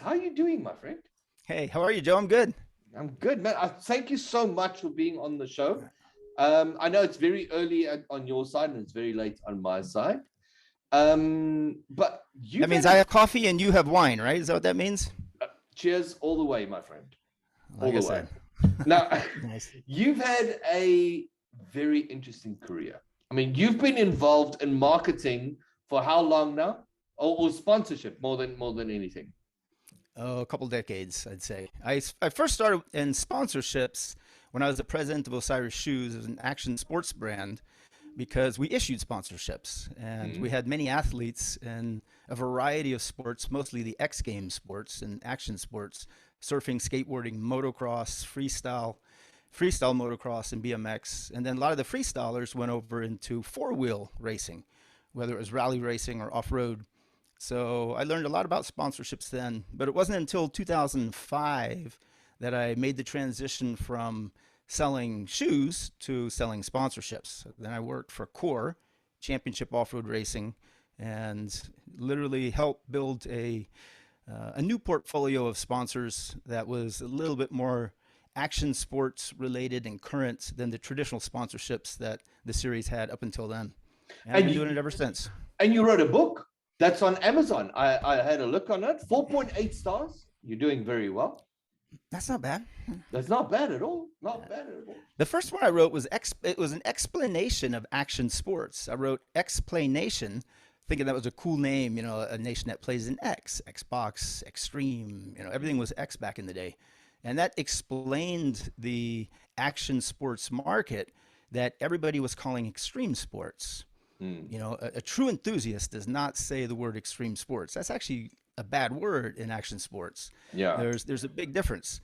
How are you doing, my friend? Hey, how are you, Joe? I'm good. I'm good, man. Thank you so much for being on the show. I know it's very early on your side and it's very late on my side. But That you've means had I a have coffee and you have wine, right? Is that what that means? cheers all the way, my friend. All Like I the way. said. Now, Nice. you've had a very interesting career. I mean, you've been involved in marketing for how long now? Or sponsorship more than anything. Oh, a couple decades, I'd say. I first started in sponsorships when I was the president of Osiris Shoes. It was an action sports brand because we issued sponsorships and we Mm. had many athletes in a variety of sports, mostly the X Games sports and action sports, surfing, skateboarding, motocross, freestyle motocross and BMX. And then a lot of the freestylers went over into four-wheel racing, whether it was rally racing or off-road. So I learned a lot about sponsorships then, but it wasn't until 2005 that I made the transition from selling shoes to selling sponsorships. Then I worked for Core Championship Off-Road Racing and literally helped build a new portfolio of sponsors that was a little bit more action sports related and current than the traditional sponsorships that the series had up until then. And I've And been doing you it ever since. and you wrote a book that's on Amazon. I had a look on it. 4.8 stars. You're doing very well. That's not bad. That's not bad at all. Not bad at all. The first one I wrote was it was an explanation of action sports. I wrote explanation, thinking that was a cool name, a nation that plays in X, Xbox, Extreme, everything was X back in the day. And that explained the action sports market that everybody was calling extreme sports. Mm. A true enthusiast does not say the word extreme sports. That's actually a bad word in action sports. Yeah, There's a big difference.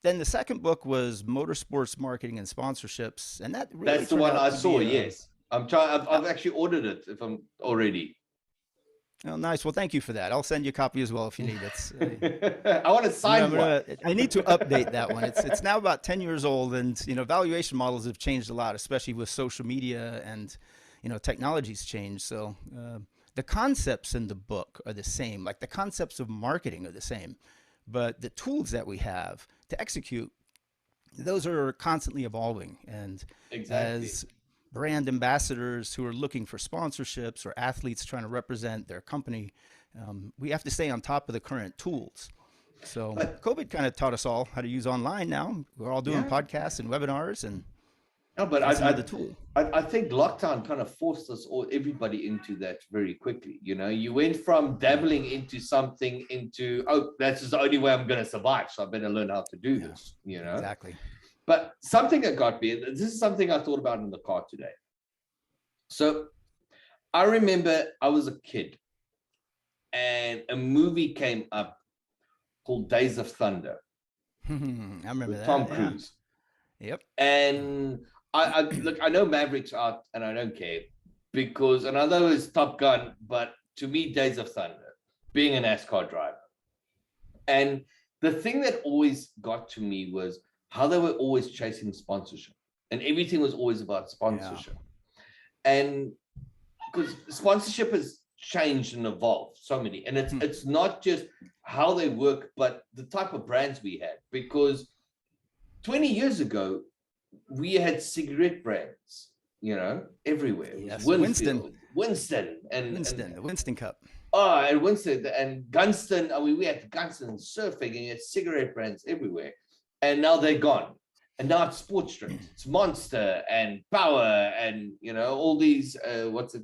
Then the second book was Motorsports Marketing and Sponsorships, and that really that's the turned one out I to saw. be Yes, I'm trying. I've, uh, I've actually ordered it. If I'm already. oh, nice. Well, thank you for that. I'll send you a copy as well if you need it. I want a signed one. I need to update that one. It's now about 10 years old, and valuation models have changed a lot, especially with social media and technology's changed. So the concepts in the book are the same. Like the concepts of marketing are the same, but the tools that we have to execute, those are constantly evolving. And Exactly. as brand ambassadors who are looking for sponsorships or athletes trying to represent their company, we have to stay on top of the current tools. So But COVID kind of taught us all how to use online now. We're all doing yeah, podcasts and webinars, and no, but that's another tool. I think lockdown kind of forced us all, everybody, into that very quickly. You went from Yeah, dabbling into something into, oh, that's just the only way I'm going to survive. So I better learn how to do yeah, this. exactly. But something that got me, this is something I thought about in the car today. So I remember I was a kid and a movie came up called Days of Thunder I remember with Tom that. Yeah. Cruise. Yep. And I look, I know Maverick's out and I don't care because, and I know it's Top Gun, but to me, Days of Thunder, being a NASCAR driver. And the thing that always got to me was how they were always chasing sponsorship and everything was always about Yeah. sponsorship. And because sponsorship has changed and evolved so many, and it's Hmm. it's not just how they work, but the type of brands we had. Because 20 years ago, we had cigarette brands, everywhere. It was Yes. Winston. Winston, and Winston. The Winston Cup. and Winston and Gunston. I mean, we had Gunston surfing, and you had cigarette brands everywhere, and now they're gone. And now it's sports drinks. It's Monster and Power, and all these. What's it?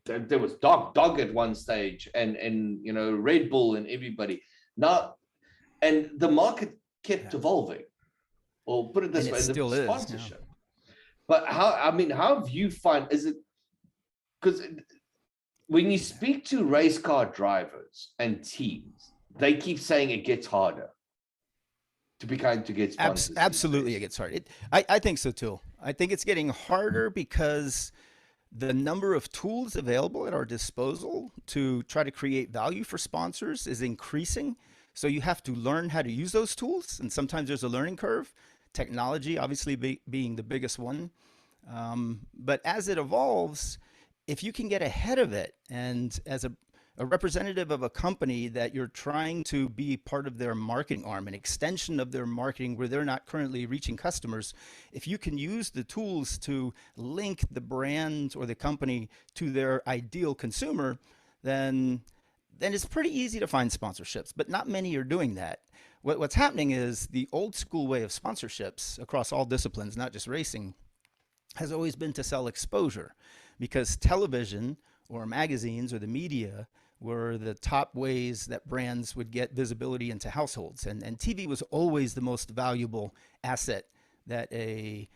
There was Dog at one stage, and Red Bull and everybody. Now, and the market kept Yeah. evolving, or put it And this it way, the still is. Yeah. sponsorship. But how have you find, is it, because when you speak to race car drivers and teams, they keep saying it gets harder to get sponsors these Absolutely, it days. gets hard. I think so too. I think it's getting harder because the number of tools available at our disposal to try to create value for sponsors is increasing. So you have to learn how to use those tools, and sometimes there's a learning curve. Technology, obviously, being the biggest one. But as it evolves, if you can get ahead of it, and as a representative of a company that you're trying to be part of their marketing arm, an extension of their marketing where they're not currently reaching customers, if you can use the tools to link the brand or the company to their ideal consumer, then it's pretty easy to find sponsorships, but not many are doing that. What's happening is the old school way of sponsorships across all disciplines, not just racing, has always been to sell exposure, because television or magazines or the media were the top ways that brands would get visibility into households. And TV was always the most valuable asset that an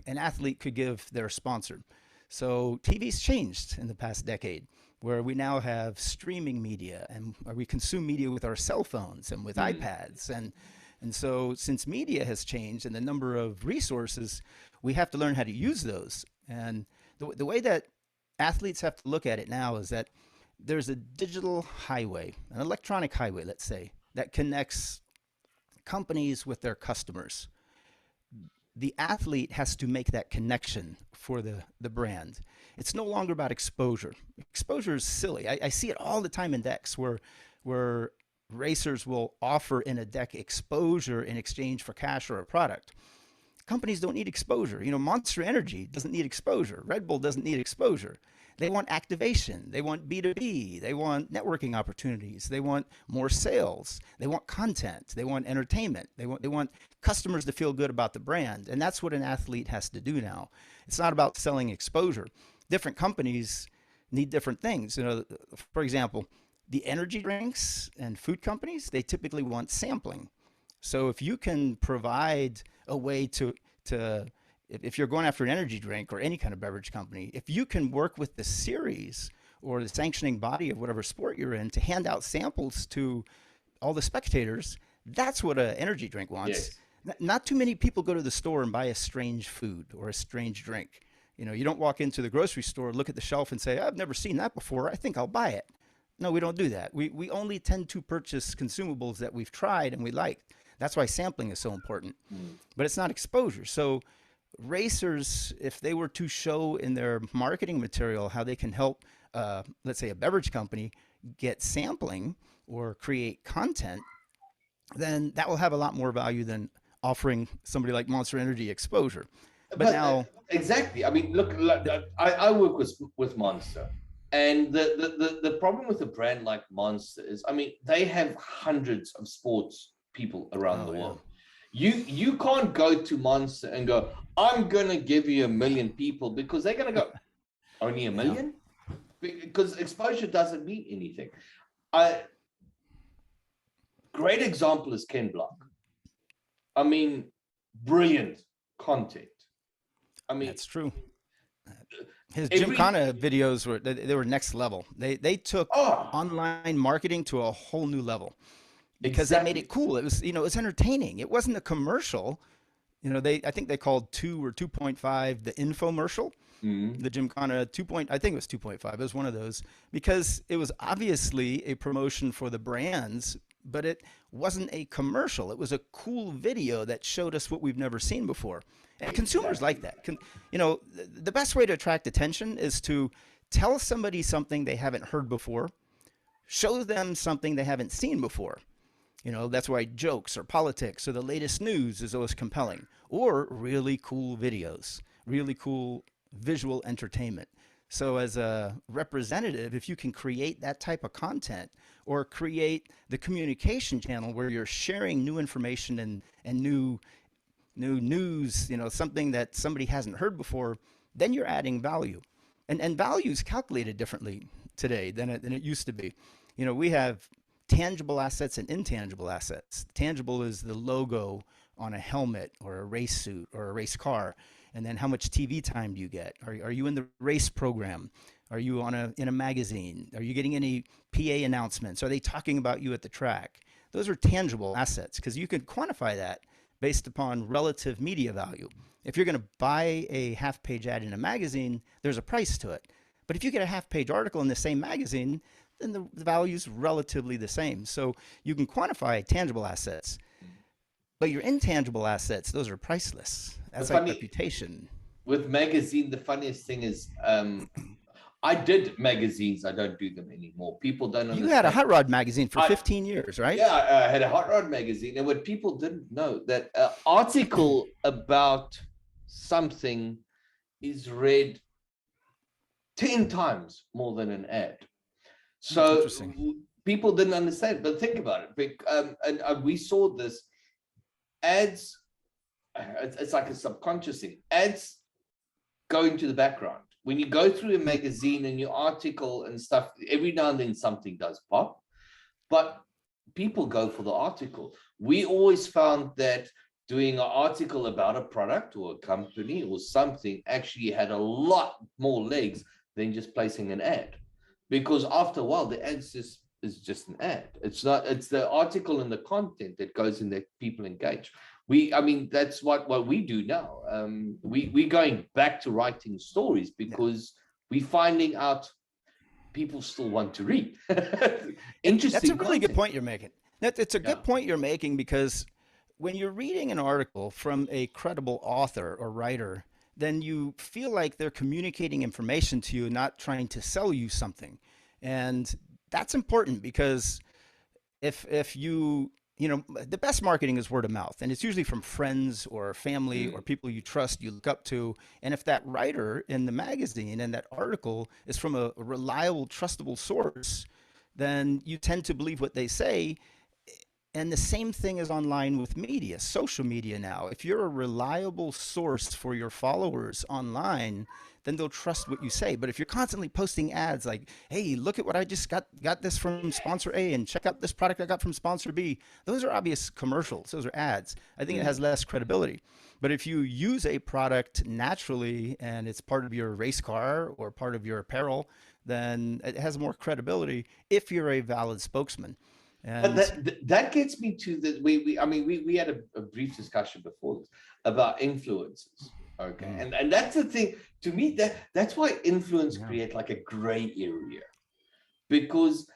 athlete could give their sponsor. So TV's changed in the past decade, where we now have streaming media and we consume media with our cell phones and with iPads. And so since media has changed and the number of resources, we have to learn how to use those. And the way that athletes have to look at it now is that there's a digital highway, an electronic highway, let's say, that connects companies with their customers. The athlete has to make that connection for the brand. It's no longer about exposure. Exposure is silly. I see it all the time in decks where racers will offer in a deck exposure in exchange for cash or a product. Companies don't need exposure. You know, Monster Energy doesn't need exposure. Red Bull doesn't need exposure. They want activation. They want B2B. They want networking opportunities. They want more sales. They want content. They want entertainment. They want customers to feel good about the brand. And that's what an athlete has to do now. It's not about selling exposure. Different companies need different things. You know, for example, the energy drinks and food companies, they typically want sampling. So if you can provide a way to if you're going after an energy drink or any kind of beverage company, if you can work with the series or the sanctioning body of whatever sport you're in to hand out samples to all the spectators, that's what an energy drink wants. Yes. Not too many people go to the store and buy a strange food or a strange drink. You know, you don't walk into the grocery store, look at the shelf and say, I've never seen that before, I think I'll buy it. No, we don't do that. We only tend to purchase consumables that we've tried and we like. That's why sampling is so important. But it's not exposure. So racers, if they were to show in their marketing material how they can help, let's say a beverage company, get sampling or create content, then that will have a lot more value than offering somebody like Monster Energy exposure. But now, exactly. I mean, look, I work with Monster, and the problem with a brand like Monster is, I mean, they have hundreds of sports people around the world. You can't go to Monster and go, I'm going to give you 1 million people, because they're going to go, only 1 million? Because exposure doesn't mean anything. Great example is Ken Block. I mean, brilliant content. I mean, that's true. His Gymkhana videos were next level. They took online marketing to a whole new level. Because that made it cool. It was, you know, it's entertaining. It wasn't a commercial. You know, I think they called 2 or 2.5 the infomercial. The Gymkhana 2. I think it was 2.5. It was one of those, because it was obviously a promotion for the brands, but it wasn't a commercial. It was a cool video that showed us what we've never seen before. And consumers like that. You know, the best way to attract attention is to tell somebody something they haven't heard before, show them something they haven't seen before. You know, that's why jokes or politics or the latest news is always compelling, or really cool videos, really cool visual entertainment. So as a representative, if you can create that type of content or create the communication channel where you're sharing new information and new news, you know, something that somebody hasn't heard before, then you're adding value. And value is calculated differently today than it used to be. You know, we have tangible assets and intangible assets. Tangible is the logo on a helmet or a race suit or a race car. And then how much TV time do you get? Are you in the race program? Are you in a magazine? Are you getting any PA announcements? Are they talking about you at the track? Those are tangible assets, because you can quantify that based upon relative media value. If you're going to buy a half-page ad in a magazine, there's a price to it. But if you get a half-page article in the same magazine, then the value is relatively the same. So you can quantify tangible assets, but your intangible assets, those are priceless. That's like reputation. With magazine, the funniest thing is, I did magazines. I don't do them anymore. People don't understand. You had a hot rod magazine for 15 years, right? Yeah, I had a hot rod magazine. And what people didn't know, that an article about something is read 10 times more than an ad. So people didn't understand. But think about it. And we saw this. Ads, it's like a subconscious thing. Ads go into the background. When you go through a magazine and your article and stuff, every now and then something does pop, but people go for the article. We always found that doing an article about a product or a company or something actually had a lot more legs than just placing an ad, because after a while the ad is just an ad. It's not. It's the article and the content that goes in that people engage. I mean, that's what we do now. We're going back to writing stories because we're finding out people still want to read. Interesting. That's a really good point you're making. It's a good point you're making, because when you're reading an article from a credible author or writer, then you feel like they're communicating information to you, not trying to sell you something. And that's important, because if you know, the best marketing is word of mouth, and it's usually from friends or family or people you trust, you look up to. And if that writer in the magazine and that article is from a reliable, trustable source, then you tend to believe what they say. And the same thing is online with media, social media now. If you're a reliable source for your followers online, then they'll trust what you say. But if you're constantly posting ads like, hey, look at what I just got this from sponsor A, and check out this product I got from sponsor B, those are obvious commercials. Those are ads. I think it has less credibility. But if you use a product naturally and it's part of your race car or part of your apparel, then it has more credibility if you're a valid spokesman. And but that gets me to the we had a brief discussion before this about influencers. Okay. And that's the thing, to me, that's why influence create like a gray area, because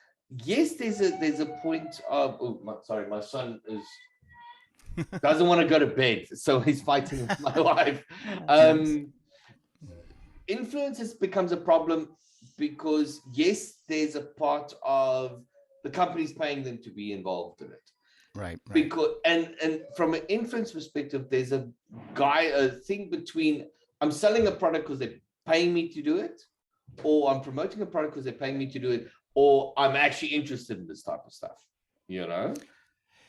yes, there's a point of, my son doesn't want to go to bed, so he's fighting with my wife. Influence becomes a problem because yes, there's a part of the company's paying them to be involved in it. Right. Because and from an influence perspective, there's a thing between I'm selling a product because they're paying me to do it, or I'm promoting a product because they're paying me to do it, or I'm actually interested in this type of stuff, you know?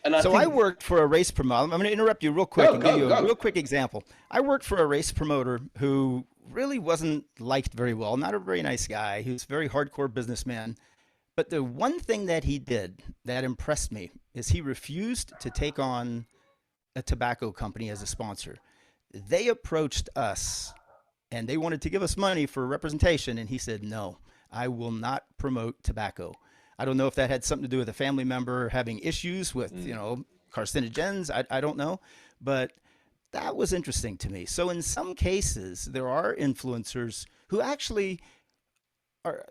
And I worked for a race promoter. I'm going to interrupt you real quick and give you a real quick example. I worked for a race promoter who really wasn't liked very well, not a very nice guy. He was a very hardcore businessman. But the one thing that he did that impressed me is he refused to take on a tobacco company as a sponsor. They approached us and they wanted to give us money for representation. And he said, no, I will not promote tobacco. I don't know if that had something to do with a family member having issues with, carcinogens. I don't know. But that was interesting to me. So in some cases, there are influencers who actually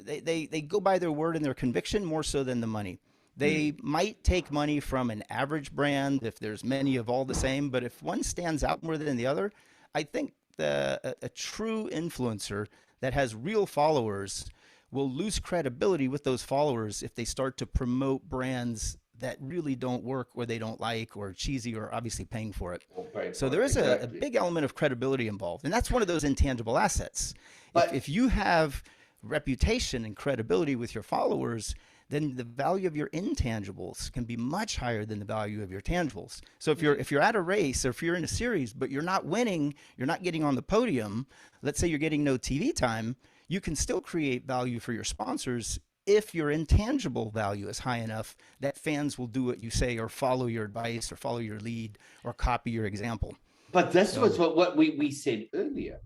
they go by their word and their conviction more so than the money. They might take money from an average brand if there's many of all the same, but if one stands out more than the other, I think a true influencer that has real followers will lose credibility with those followers if they start to promote brands that really don't work or they don't like or cheesy or obviously paying for it. So there is a big element of credibility involved, and that's one of those intangible assets. But if you have reputation and credibility with your followers, then the value of your intangibles can be much higher than the value of your tangibles. So if you're at a race or if you're in a series but you're not winning, you're not getting on the podium, let's say you're getting no TV time, you can still create value for your sponsors if your intangible value is high enough that fans will do what you say or follow your advice or follow your lead or copy your example. But that's what we said earlier.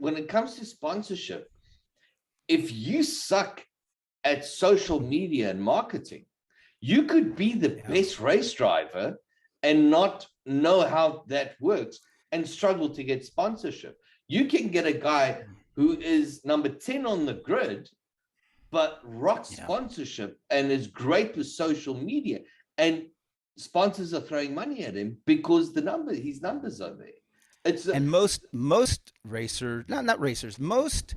When it comes to sponsorship, if you suck at social media and marketing, you could be the best race driver and not know how that works and struggle to get sponsorship. You can get a guy who is number 10 on the grid, but rocks sponsorship and is great with social media, and sponsors are throwing money at him because his numbers are there. It's And most racers, not racers, most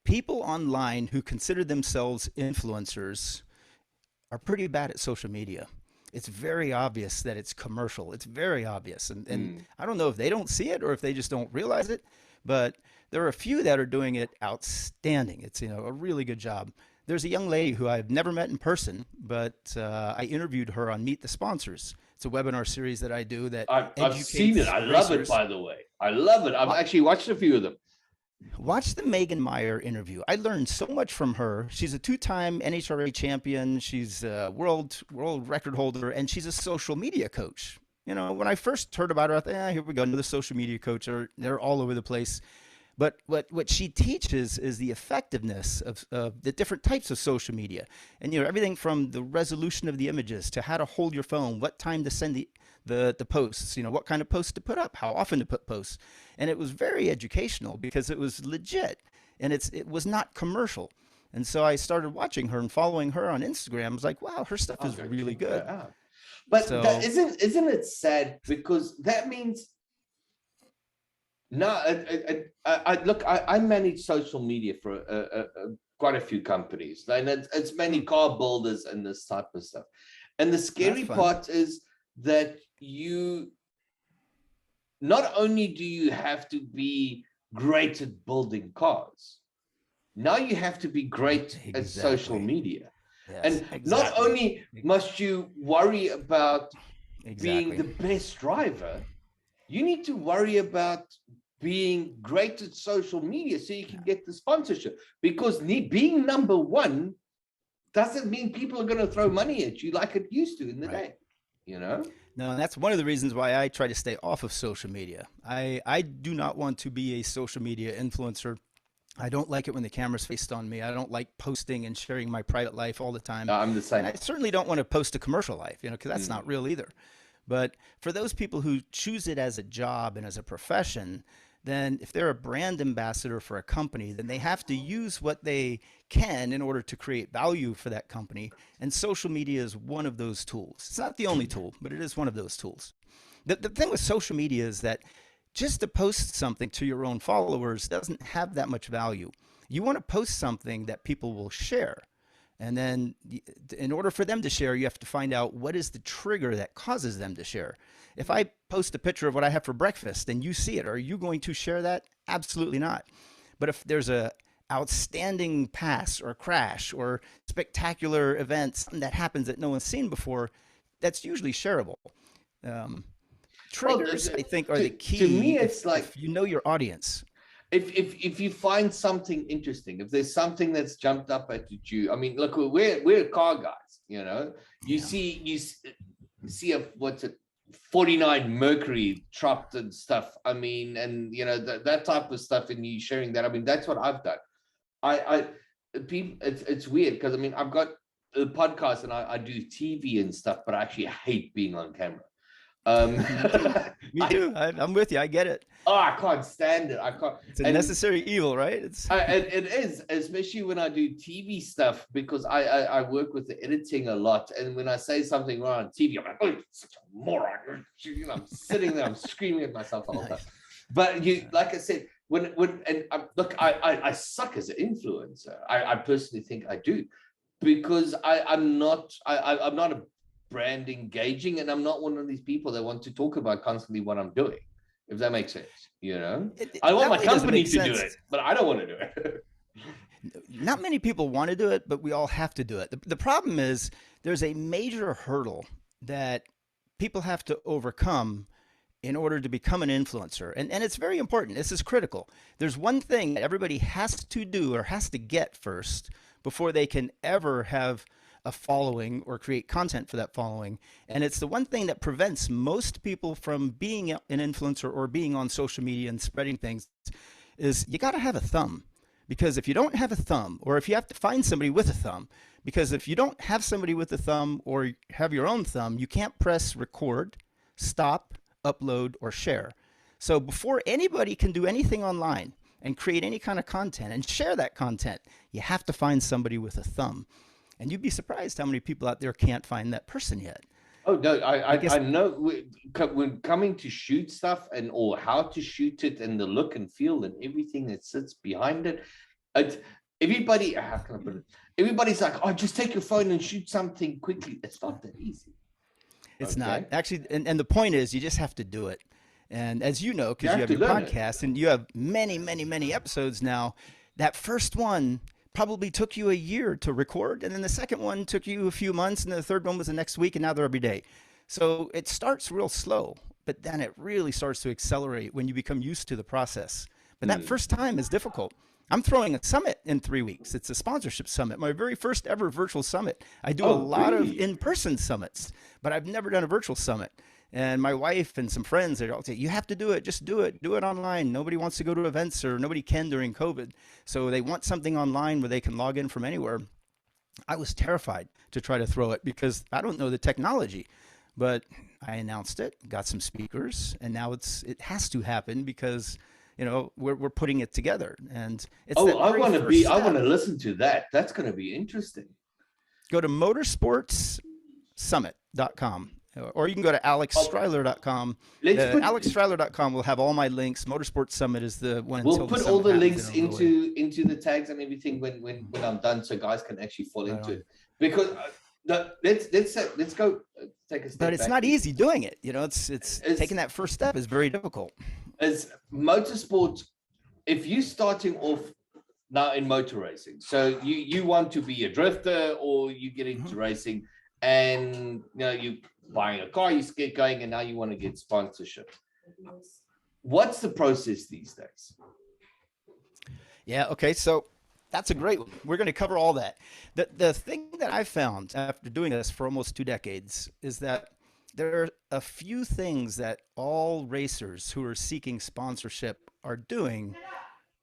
people online who consider themselves influencers are pretty bad at social media. It's very obvious that it's commercial. It's very obvious. And mm, I don't know if they don't see it or if they just don't realize it, but there are a few that are doing it outstanding. It's, a really good job. There's a young lady who I've never met in person, but I interviewed her on Meet the Sponsors. It's a webinar series that I do that I've seen it. educates I love it, racers. by the way. I love it. I've actually watched a few of them. Watch the Megan Meyer interview. I learned so much from her. She's a two-time NHRA champion. She's a world record holder, and she's a social media coach. When I first heard about her, I thought, here we go, another social media coach. They're all over the place. But what she teaches is the effectiveness of the different types of social media, and everything from the resolution of the images to how to hold your phone, what time to send the posts, what kind of posts to put up, how often to put posts. And it was very educational because it was legit and it was not commercial. And so I started watching her and following her on Instagram. I was like, wow, her stuff is really good. But So isn't it sad, because that means no, I manage social media for quite a few companies, and it's many car builders and this type of stuff. And the scary part is that you not only do you have to be great at building cars, now you have to be great at social media. Yes, and not only must you worry about being the exactly. best driver, you need to worry about being great at social media so you can get the sponsorship, because being number one doesn't mean people are going to throw money at you like it used to in the day, No, and that's one of the reasons why I try to stay off of social media. I do not want to be a social media influencer. I don't like it when the camera's faced on me. I don't like posting and sharing my private life all the time. I'm the same. And I certainly don't want to post a commercial life, because that's not real either. But for those people who choose it as a job and as a profession, then if they're a brand ambassador for a company, then they have to use what they can in order to create value for that company. And social media is one of those tools. It's not the only tool, but it is one of those tools. The thing with social media is that just to post something to your own followers doesn't have that much value. You want to post something that people will share. And then in order for them to share, you have to find out what is the trigger that causes them to share. If I post a picture of what I have for breakfast and you see it, are you going to share that? Absolutely not. But if there's a outstanding pass or crash or spectacular event, something that happens that no one's seen before, that's usually shareable. Triggers, I think, are the key. To me, it's like, if you know your audience. If you find something interesting, if there's something that's jumped up at you, I mean, look, we're car guys, you see what's it, 49 Mercury trapped and stuff. I mean, and that type of stuff, and you sharing that. I mean, that's what I've done. People, it's weird because I mean, I've got a podcast and I do TV and stuff, but I actually hate being on camera. Me too. I'm with you. I get it. Oh, I can't stand it. I can't. It's a necessary evil, right? It is, especially when I do TV stuff, because I work with the editing a lot, and when I say something wrong on TV, I'm like, oh, you're such a moron. I'm sitting there, I'm screaming at myself all the time. But like I said, look, I suck as an influencer. I personally think I do, because I'm not a brand engaging, and I'm not one of these people that want to talk about constantly what I'm doing, if that makes sense. I want my company to do it, but I don't want to do it. Not many people want to do it, but we all have to do it. The problem is there's a major hurdle that people have to overcome in order to become an influencer. And it's very important. This is critical. There's one thing that everybody has to do or has to get first before they can ever have a following or create content for that following. And it's the one thing that prevents most people from being an influencer or being on social media and spreading things, is you got to have a thumb. Because if you don't have a thumb, or if you have to find somebody with a thumb, because if you don't have somebody with a thumb or have your own thumb, you can't press record, stop, upload, or share. So before anybody can do anything online and create any kind of content and share that content, you have to find somebody with a thumb. And you'd be surprised how many people out there can't find that person yet. Oh no, I guess I know when coming to shoot stuff and or how to shoot it and the look and feel and everything that sits behind it. Everybody, how can I put it? Everybody's like, oh, just take your phone and shoot something quickly. It's not that easy. it's not Okay, actually, and the point is, you just have to do it. And as you know, you because you have have to your learn it. podcast and you have many, many, many episodes now, that first one probably took you a year to record, and then the second one took you a few months, and the third one was the next week, and now they're every day. So it starts real slow, but then it really starts to accelerate when you become used to the process. But that Hmm. first time is difficult. I'm throwing a summit in 3 weeks. It's a sponsorship summit, my very first ever virtual summit. I do a Oh, lot of really? in person summits, but I've never done a virtual summit. And my wife and some friends, they all say, you have to do it, just do it online. Nobody wants to go to events, or nobody can during COVID. So they want something online where they can log in from anywhere. I was terrified to try to throw it because I don't know the technology. But I announced it, got some speakers, and now it has to happen because we're putting it together, and it's Oh, that I very want to first be. I want step. to listen to that. That's going to be interesting. Go to motorsportssummit.com, or you can go to Oh, alexstriler.com. let's put. Alexstriler.com will have all my links. Motorsports Summit is the one We'll until the put all summit the happens, and links it'll go in. into the tags and everything when I'm done, so guys can actually fall Right into on. it. Because let's go take a But step it's back not here. easy doing it. It's taking As that first step is very difficult. as motorsport, if you're starting off now in motor racing, so you want to be a drifter or you get Mhm. into racing, and you buying a car, you get going, and now you want to get sponsorship. What's the process these days? Yeah. Okay. So that's a great one. We're going to cover all that. The thing that I found after doing this for almost 2 decades is that there are a few things that all racers who are seeking sponsorship are doing,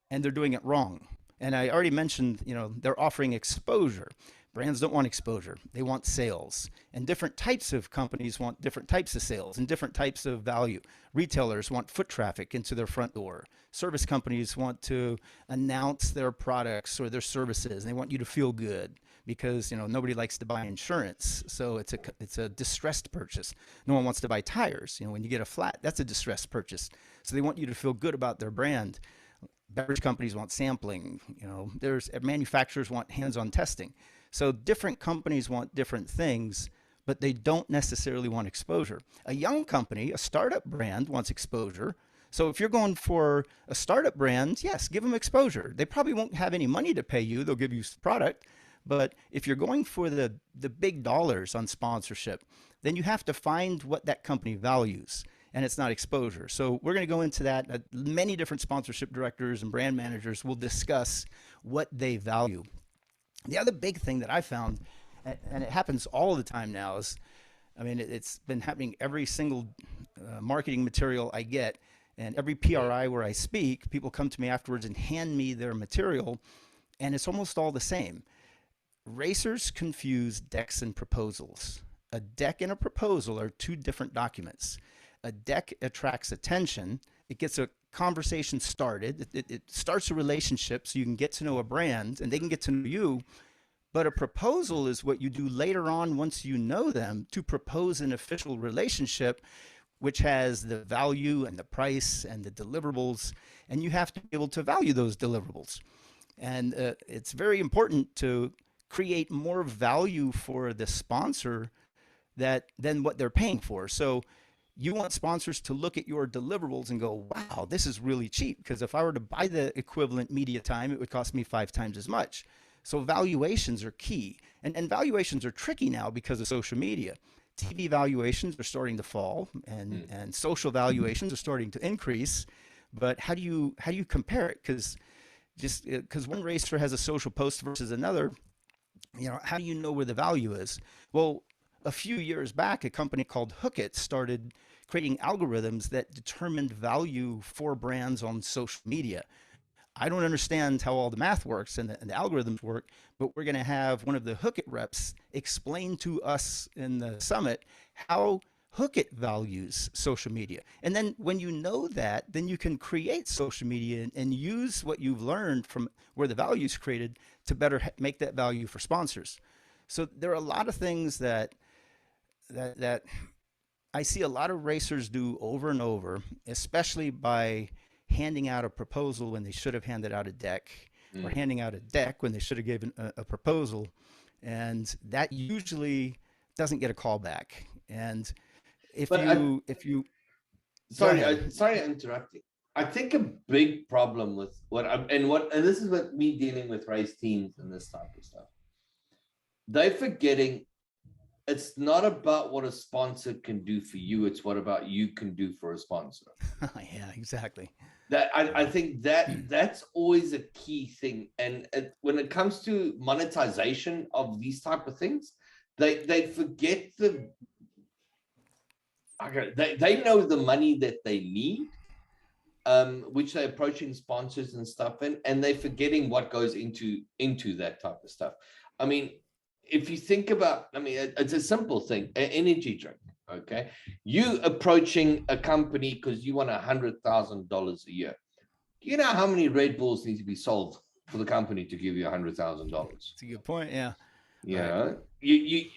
and they're doing it wrong. And I already mentioned, they're offering exposure. Brands don't want exposure, they want sales. And different types of companies want different types of sales and different types of value. Retailers want foot traffic into their front door. Service companies want to announce their products or their services. They want you to feel good because nobody likes to buy insurance, so it's a distressed purchase. No one wants to buy tires. When you get a flat, that's a distressed purchase. So they want you to feel good about their brand. Beverage companies want sampling. There's manufacturers want hands-on testing. So different companies want different things, but they don't necessarily want exposure. A young company, a startup brand, wants exposure. So if you're going for a startup brand, yes, give them exposure. They probably won't have any money to pay you. They'll give you product. But if you're going for the big dollars on sponsorship, then you have to find what that company values, and it's not exposure. So we're going to go into that. Many different sponsorship directors and brand managers will discuss what they value. The other big thing that I found, and it happens all the time now, is, I mean, it's been happening every single marketing material I get, and every PRI where I speak, people come to me afterwards and hand me their material, and it's almost all the same. Racers confuse decks and proposals. A deck and a proposal are two different documents. A deck attracts attention, it gets a conversation started, it starts a relationship so you can get to know a brand and they can get to know you. But a proposal is what you do later on once you know them to propose an official relationship, which has the value and the price and the deliverables, and you have to be able to value those deliverables. And it's very important to create more value for the sponsor that than what they're paying for. So you want sponsors to look at your deliverables and go, wow, this is really cheap. Because if I were to buy the equivalent media time, it would cost me 5 times as much. So valuations are key. And valuations are tricky now because of social media. TV valuations are starting to fall, Hmm. and social valuations are starting to increase. But how do you compare it? Because just because one racer has a social post versus another, how do you know where the value is? Well, a few years back, a company called Hookit started creating algorithms that determined value for brands on social media. I don't understand how all the math works and the algorithms work, but we're going to have one of the Hookit reps explain to us in the summit how Hookit values social media. And then when you know that, then you can create social media and use what you've learned from where the value is created to better make that value for sponsors. So there are a lot of things that that I see a lot of racers do over and over, especially by handing out a proposal when they should have handed out a deck, or Mm. handing out a deck when they should have given a proposal, and that usually doesn't get a call back. And But if you go sorry, ahead. sorry I'm interrupting. I think a big problem with and this is what me dealing with race teams and this type of stuff. They're forgetting it's not about what a sponsor can do for you, it's what about you can do for a sponsor. Yeah, exactly. That I think that's always a key thing. And when it comes to monetization of these type of things, they forget they know the money that they need, which they're approaching sponsors and stuff, and they're forgetting what goes into that type of stuff. I mean, if you think about, I mean, it's a simple thing, an energy drink. Okay, you approaching a company because you want $100,000 a year. Do you know how many Red Bulls need to be sold for the company to give you $100,000? It's a good point. Yeah. Yeah, Right.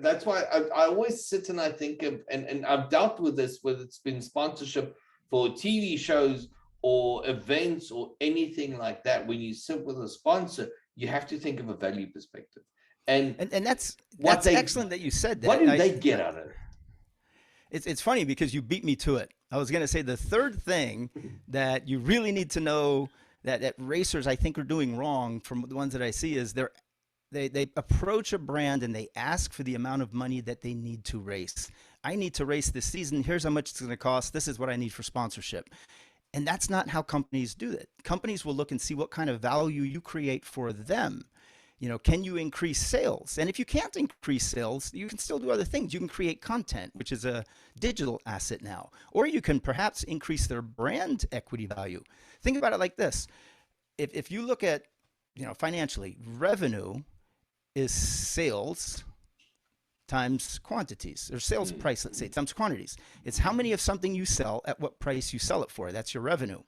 that's why I always sit and I think of, and I've dealt with this, whether it's been sponsorship for TV shows or events or anything like that. When you sit with a sponsor, you have to think of a value perspective. And And that's what excellent that you said what that. do they get out of it? It's funny because you beat me to it. I was going to say the third thing that you really need to know that racers I think are doing wrong from the ones that I see is they approach a brand and they ask for the amount of money that they need to race. I need to race this season. Here's how much it's going to cost. This is what I need for sponsorship. And that's not how companies do that. Companies will look and see what kind of value you create for them. You know, can you increase sales? And if you can't increase sales, you can still do other things. You can create content, which is a digital asset now, or you can perhaps increase their brand equity value. Think about it like this. If you look at, you know, financially, revenue is sales times quantities, or sales price, let's say, times quantities. It's how many of something you sell at what price you sell it for. That's your revenue.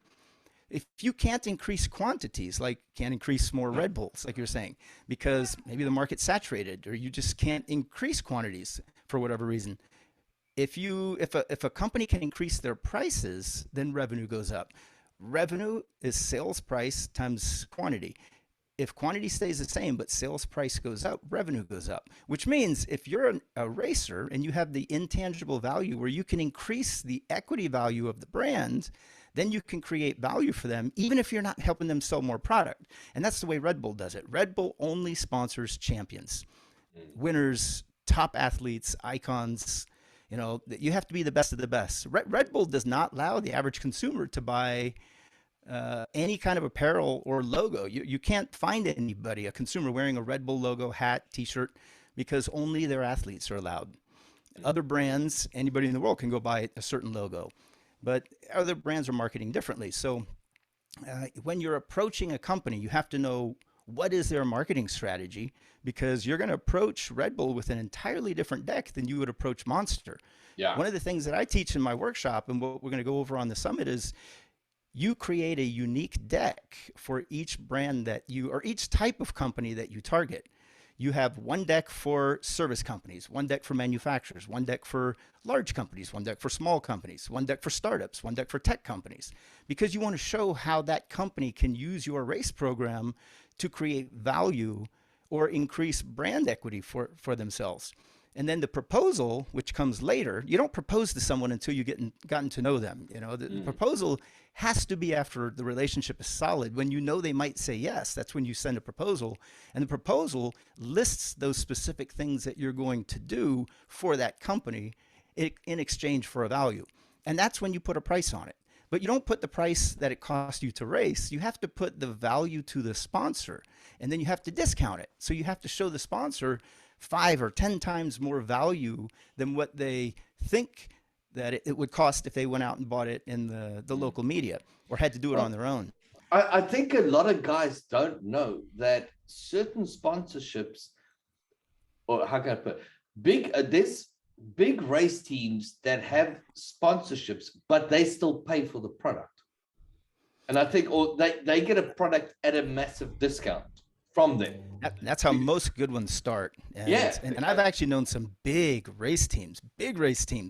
If you can't increase quantities, like can't increase more Red Bulls, like you're saying, because maybe the market's saturated, or you just can't increase quantities for whatever reason. If a company can increase their prices, then revenue goes up. Revenue is sales price times quantity. If quantity stays the same but sales price goes up, revenue goes up, which means if you're a racer and you have the intangible value where you can increase the equity value of the brand, then you can create value for them, even if you're not helping them sell more product. And that's the way Red Bull does it. Red Bull only sponsors champions, winners, top athletes, icons. You know, you have to be the best of the best. Red Bull does not allow the average consumer to buy any kind of apparel or logo. You can't find anybody, a consumer, wearing a Red Bull logo hat, t-shirt, because only their athletes are allowed. Other brands, anybody in the world can go buy a certain logo, but other brands are marketing differently. So when you're approaching a company, you have to know what is their marketing strategy, because you're going to approach Red Bull with an entirely different deck than you would approach Monster. Yeah. One of the things that I teach in my workshop, and what we're going to go over on the summit, is you create a unique deck for each brand that you, or each type of company that you target. You have one deck for service companies, one deck for manufacturers, one deck for large companies, one deck for small companies, one deck for startups, one deck for tech companies, because you want to show how that company can use your race program to create value or increase brand equity for themselves. And then the proposal, which comes later, you don't propose to someone until you gotten to know them. You know, the proposal has to be after the relationship is solid. When you know they might say yes, that's when you send a proposal. And the proposal lists those specific things that you're going to do for that company in exchange for a value. And that's when you put a price on it. But you don't put the price that it costs you to race. You have to put the value to the sponsor, and then you have to discount it. So you have to show the sponsor 5 or 10 times more value than what they think that it would cost if they went out and bought it in the local media or had to do it on their own. I think a lot of guys don't know that certain sponsorships, or how can I put it, there's big race teams that have sponsorships, but they still pay for the product. And I think, or they get a product at a massive discount. from them. That's how most good ones start. Yeah, And I've actually known some big race teams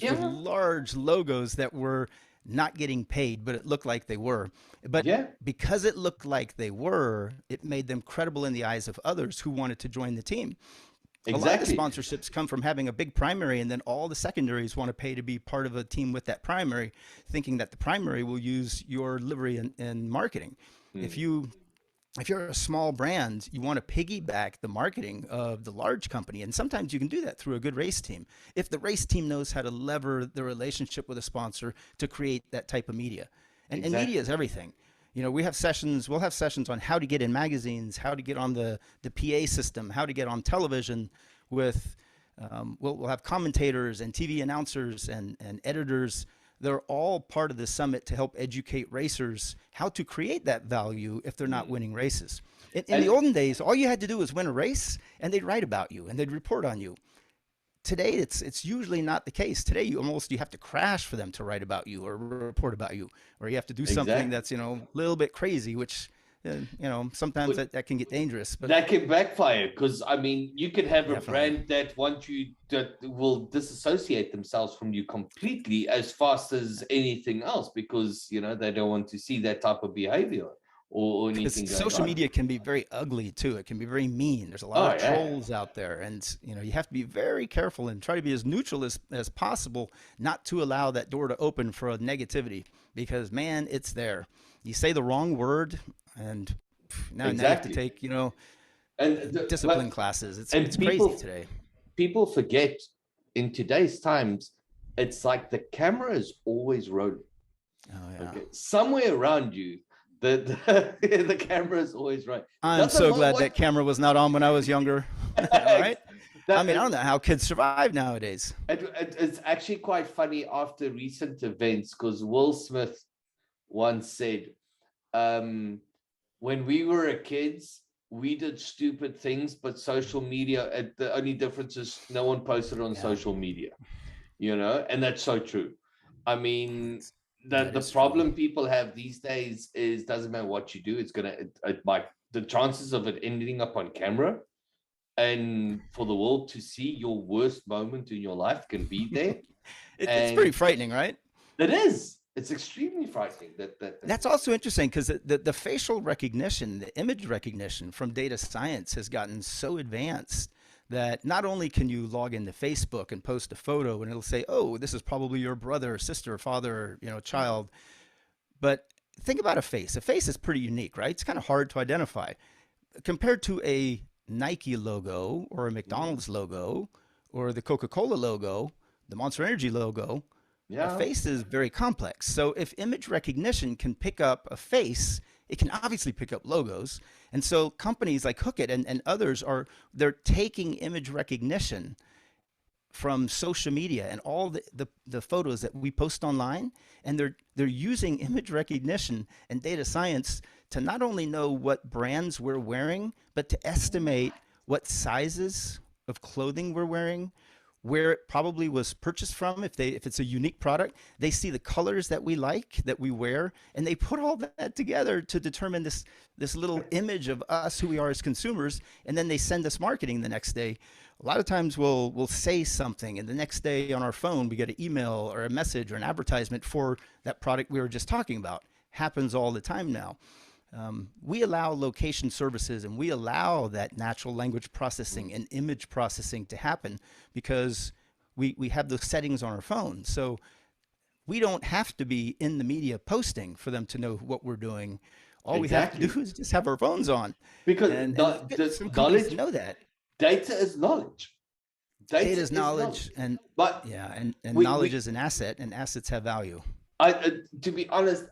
with yeah, large logos that were not getting paid, but it looked like they were. But yeah, because it looked like they were, it made them credible in the eyes of others who wanted to join the team. A lot of the exactly, sponsorships come from having a big primary, and then all the secondaries want to pay to be part of a team with that primary, thinking that the primary will use your livery in marketing. If mm, you if you're a small brand, you want to piggyback the marketing of the large company. And sometimes you can do that through a good race team. If the race team knows how to lever the relationship with a sponsor to create that type of media. And media is exactly. everything. You know, we'll have sessions on how to get in magazines, how to get on the PA system, how to get on television with, we'll have commentators and TV announcers and editors. They're all part of the summit to help educate racers how to create that value if they're not Mm. winning races. In the And olden days, all you had to do was win a race and they'd write about you and they'd report on you. Today, it's usually not the case. Today, you have to crash for them to write about you or report about you, or you have to do something exactly. that's, a little bit crazy, which, sometimes that can get dangerous, but That can backfire because I mean, you could have a definitely. brand that that will disassociate themselves from you completely as fast as anything else because they don't want to see that type of behavior or Because anything going social on. media can be very ugly too. It can be very mean. There's a lot Oh of yeah, trolls out there, and you have to be very careful and try to be as neutral as possible, not to allow that door to open for a negativity. Because man, it's there. You say the wrong word, and now you have to exactly. take And discipline classes. It's and crazy today. people forget in today's times, it's like the camera is always rolling. Oh yeah. Okay, somewhere around you, the camera is always right. I'm Doesn't so matter glad that what. camera was not on when I was younger. Right? I mean, I that don't know how kids survive nowadays. it's actually quite funny after recent events because Will Smith once said, um, when we were kids, we did stupid things, but social media, the only difference is no one posted on Yeah, social media, and that's so true. I mean, that the is true. problem people have these days is doesn't matter what you do, it's gonna it might the chances of it ending up on camera and for the world to see your worst moment in your life can be there. It's pretty And frightening, right? it's extremely frightening that That's also interesting because the facial recognition, the image recognition from data science has gotten so advanced that not only can you log into Facebook and post a photo and it'll say, oh, this is probably your brother, sister, father, child, but think about a face. A face is pretty unique, right? It's kind of hard to identify compared to a Nike logo or a mm, McDonald's logo or the Coca-Cola logo, the Monster Energy logo. A yeah, face is very complex. So if image recognition can pick up a face, it can obviously pick up logos. And so companies like Hookit and others they're taking image recognition from social media and all the photos that we post online, and they're using image recognition and data science to not only know what brands we're wearing, but to estimate what sizes of clothing we're wearing, where it probably was purchased from. If it's a unique product, they see the colors that we like that we wear, and they put all that together to determine this little image of us, who we are as consumers, and then they send us marketing the next day. A lot of times we'll say something, and the next day on our phone we get an email or a message or an advertisement for that product we were just talking about. Happens all the time now. We allow location services and we allow that natural language processing and image processing to happen because we have those settings on our phone. So we don't have to be in the media posting for them to know what we're doing. All we have to exactly. do is just have our phones on. Because And it's good for the some companies to knowledge, know that. data is knowledge. Data Data is is knowledge, knowledge. and But yeah, and knowledge we is an asset, and assets have value. to be honest,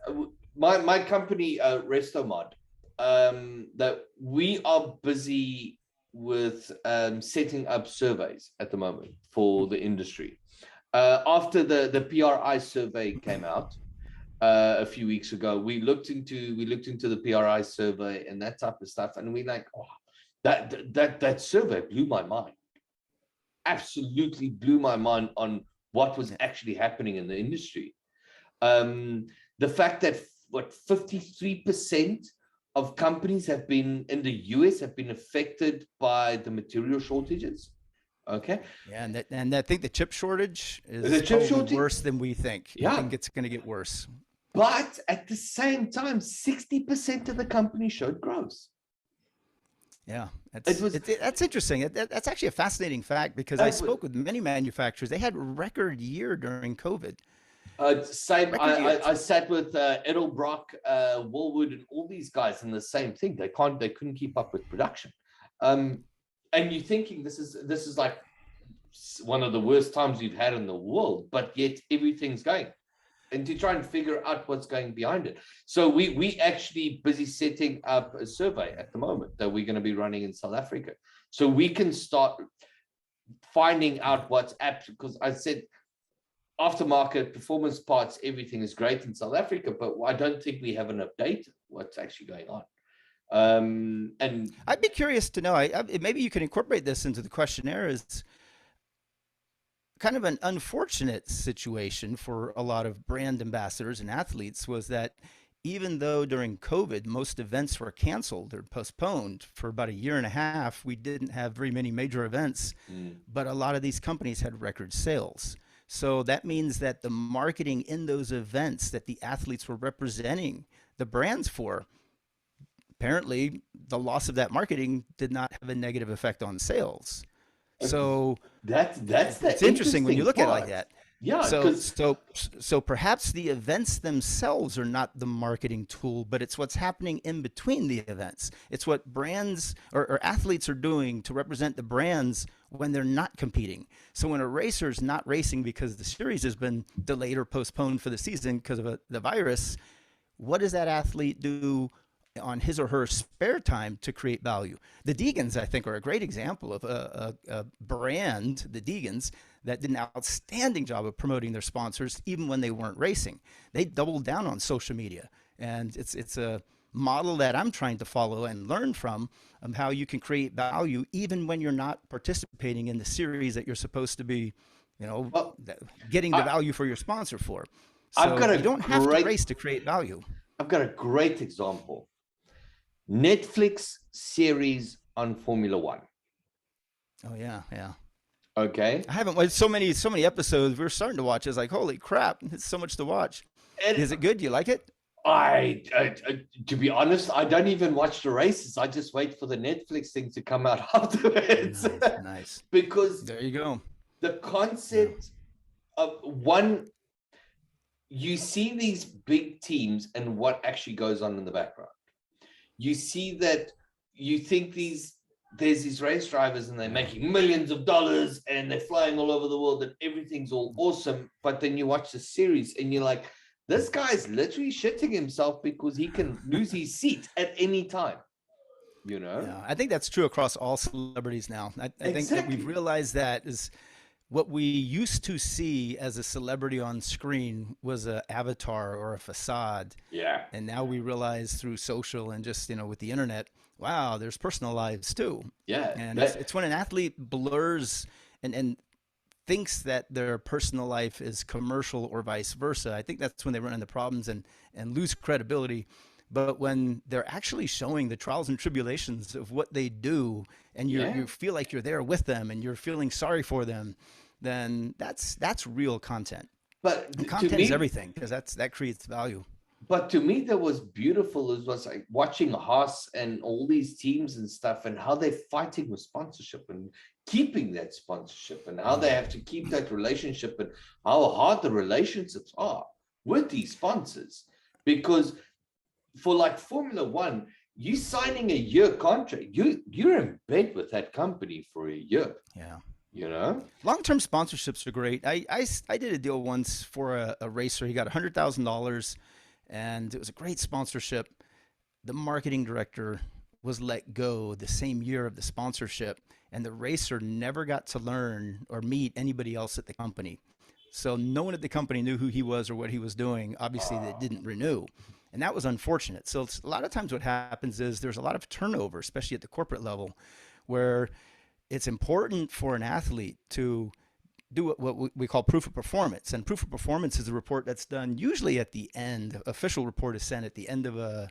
my company, RestoMod, that we are busy with setting up surveys at the moment for the industry. After the PRI survey came out a few weeks ago, we looked into the PRI survey and that type of stuff, and we like, oh, that survey blew my mind. Absolutely blew my mind on what was Yeah, actually happening in the industry. Um, the fact that what 53% of companies have been in the US have been affected by the material shortages. Okay. Yeah, and I think the chip shortage The is chip probably shortage, worse than we think. I yeah. think it's going to get worse. But at the same time, 60% of the company showed growth. Yeah, It was that's interesting. That's actually a fascinating fact because I that was spoke with many manufacturers. They had record year during COVID. same. Record years. I sat with Edelbrock, Woolwood, and all these guys, and the same thing. They couldn't keep up with production. And you're thinking this is like one of the worst times we've had in the world, but yet everything's going. And to try and figure out what's going behind it. So we actually busy setting up a survey at the moment that we're going to be running in South Africa. So we can start finding out what's because I said aftermarket performance parts, everything is great in South Africa, but I don't think we have enough data what's actually going on. And I'd be curious to know, maybe you can incorporate this into the questionnaire, is kind of an unfortunate situation for a lot of brand ambassadors and athletes was that even though during COVID, most events were canceled or postponed for about a year and a half, we didn't have very many major events, but a lot of these companies had record sales. So that means that the marketing in those events that the athletes were representing the brands for, apparently the loss of that marketing did not have a negative effect on sales. So it's interesting when you look at it like that. Yeah. So perhaps the events themselves are not the marketing tool, but it's what's happening in between the events. It's what brands or athletes are doing to represent the brands when they're not competing. So when a racer's not racing because the series has been delayed or postponed for the season because of the virus, what does that athlete do on his or her spare time to create value? The Deegans, I think, are a great example of a brand, the Deegans, that did an outstanding job of promoting their sponsors even when they weren't racing. They doubled down on social media, and it's a model that I'm trying to follow and learn from how you can create value even when you're not participating in the series that you're supposed to be, getting the value for your sponsor for. So you don't have to race to create value. I've got a great example. Netflix series on Formula One. Oh yeah. Okay. I haven't watched so many episodes. We're starting to watch. It's like, holy crap, it's so much to watch. Is it good? Do you like it? I to be honest, I don't even watch the races. I just wait for the Netflix thing to come out afterwards. Nice. Because there you go. The concept of one, you see these big teams and what actually goes on in the background. You see that you think there's these race drivers and they're making millions of dollars and they're flying all over the world and everything's all awesome. But then you watch the series and you're like, this guy's literally shitting himself because he can lose his seat at any time. Yeah, I think that's true across all celebrities now. I think that we've realized that is what we used to see as a celebrity on screen was an avatar or a facade. Yeah. And now we realize through social and just, with the internet, wow, there's personal lives too. Yeah. And it's when an athlete blurs and thinks that their personal life is commercial or vice versa. I think that's when they run into problems and lose credibility. But when they're actually showing the trials and tribulations of what they do, and you feel like you're there with them and you're feeling sorry for them, then that's real content. But content is everything, because that creates value. But to me, that was beautiful. It was like watching Haas and all these teams and stuff, and how they're fighting with sponsorship and keeping that sponsorship, and how they have to keep that relationship, and how hard the relationships are with these sponsors. Because for like Formula One, you signing a year contract, you're in bed with that company for a year. Yeah. Long-term sponsorships are great. I did a deal once for a racer. He got $100,000 and it was a great sponsorship. The marketing director was let go the same year of the sponsorship, and the racer never got to learn or meet anybody else at the company. So no one at the company knew who he was or what he was doing. Obviously, they didn't renew. And that was unfortunate. So a lot of times what happens is there's a lot of turnover, especially at the corporate level, where it's important for an athlete to do what we call proof of performance. And proof of performance is a report that's done usually at the end. Official report is sent at the end of a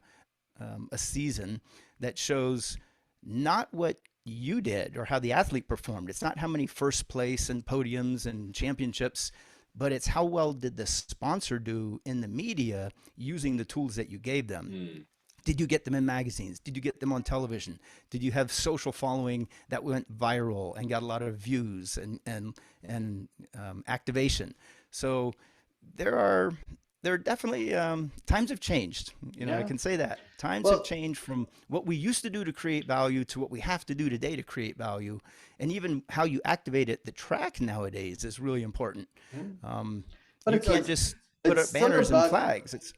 a season that shows not what you did or how the athlete performed. It's not how many first place and podiums and championships, but it's how well did the sponsor do in the media using the tools that you gave them. Did you get them in magazines? Did you get them on television? Did you have social following that went viral and got a lot of views and activation? So there are definitely times have changed. I can say that times have changed from what we used to do to create value to what we have to do today to create value, and even how you activate it. The track nowadays is really important. But you can't just put up banners and flags.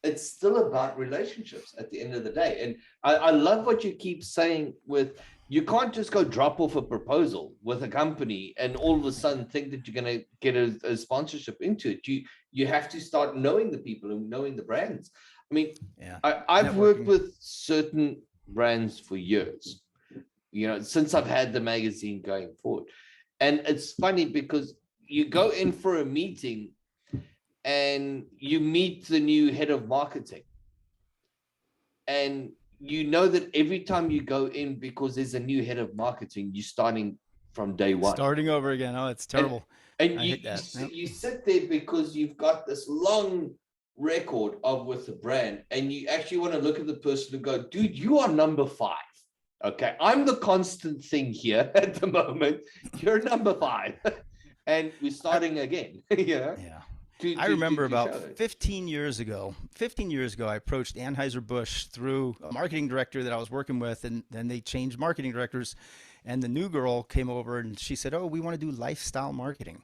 It's still about relationships at the end of the day. And I love what you keep saying with, you can't just go drop off a proposal with a company and all of a sudden think that you're going to get a sponsorship into it. You have to start knowing the people and knowing the brands. I mean, I've worked with certain brands for years, since I've had the magazine going forward. And it's funny because you go in for a meeting and you meet the new head of marketing, and you know that every time you go in, because there's a new head of marketing, you're starting from day one. Starting over again. Oh, it's terrible. And you sit there because you've got this long record with the brand, and you actually want to look at the person and go, dude, you are number 5. Okay, I'm the constant thing here at the moment. You're number 5. And we're starting again. Yeah. I remember about 15 years ago, I approached Anheuser-Busch through a marketing director that I was working with, and then they changed marketing directors, and the new girl came over and she said, oh, we want to do lifestyle marketing.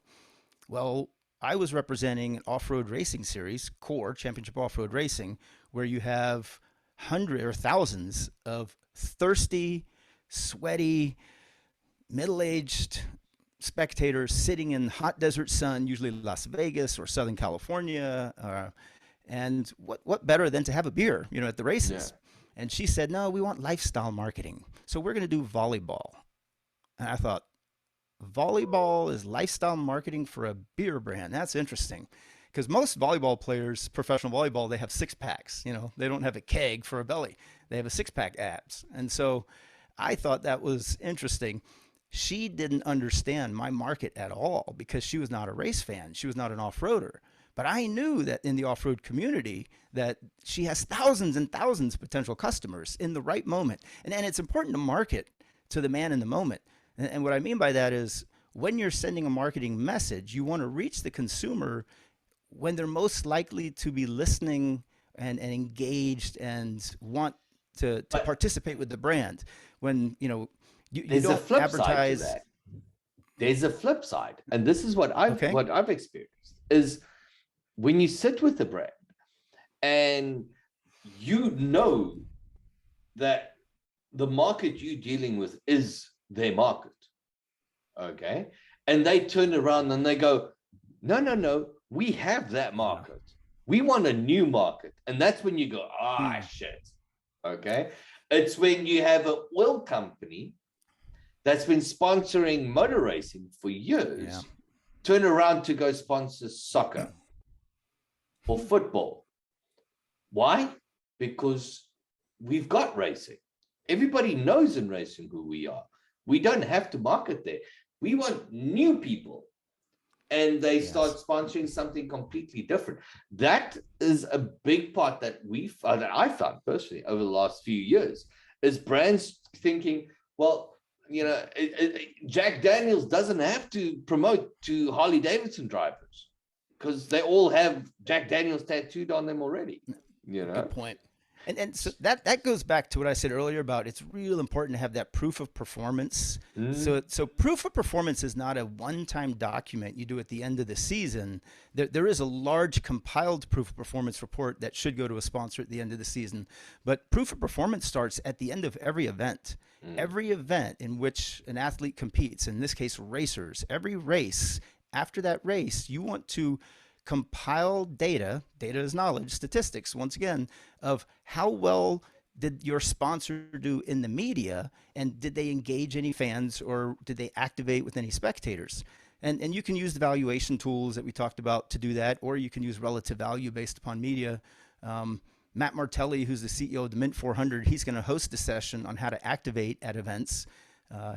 Well, I was representing an off-road racing series, Core Championship Off-Road Racing, where you have hundreds or thousands of thirsty, sweaty, middle-aged spectators sitting in hot desert sun, usually Las Vegas or Southern California. And what better than to have a beer, at the races? Yeah. And she said, no, we want lifestyle marketing. So we're going to do volleyball. And I thought, volleyball is lifestyle marketing for a beer brand. That's interesting. Because most volleyball players, professional volleyball, they have 6-packs. They don't have a keg for a belly. They have a 6-pack abs. And so I thought that was interesting. She didn't understand my market at all because she was not a race fan. She was not an off-roader. But I knew that in the off-road community that she has thousands and thousands of potential customers in the right moment. And it's important to market to the man in the moment. And what I mean by that is when you're sending a marketing message, you want to reach the consumer when they're most likely to be listening and engaged and want to participate with the brand. When, there's a flip side to that. There's a flip side, and this is what I've experienced is when you sit with the brand and that the market you're dealing with is their market, okay, and they turn around and they go, no, we have that market. We want a new market, and that's when you go, shit, okay. It's when you have an oil company that's been sponsoring motor racing for years, turn around to go sponsor soccer or football. Why? Because we've got racing. Everybody knows in racing who we are. We don't have to market there. We want new people. And they start sponsoring something completely different. That is a big part that I found personally over the last few years, is brands thinking, well, Jack Daniels doesn't have to promote to Harley Davidson drivers because they all have Jack Daniels tattooed on them already. Good point. And so that goes back to what I said earlier about it's real important to have that proof of performance. So proof of performance is not a one-time document you do at the end of the season. There is a large compiled proof of performance report that should go to a sponsor at the end of the season. But proof of performance starts at the end of every event. Every event in which an athlete competes, in this case racers, every race, after that race, you want to compile data is knowledge, statistics, once again, of how well did your sponsor do in the media, and did they engage any fans, or did they activate with any spectators? And you can use the valuation tools that we talked about to do that, or you can use relative value based upon media. Matt Martelli, who's the CEO of the Mint 400, he's going to host a session on how to activate at events.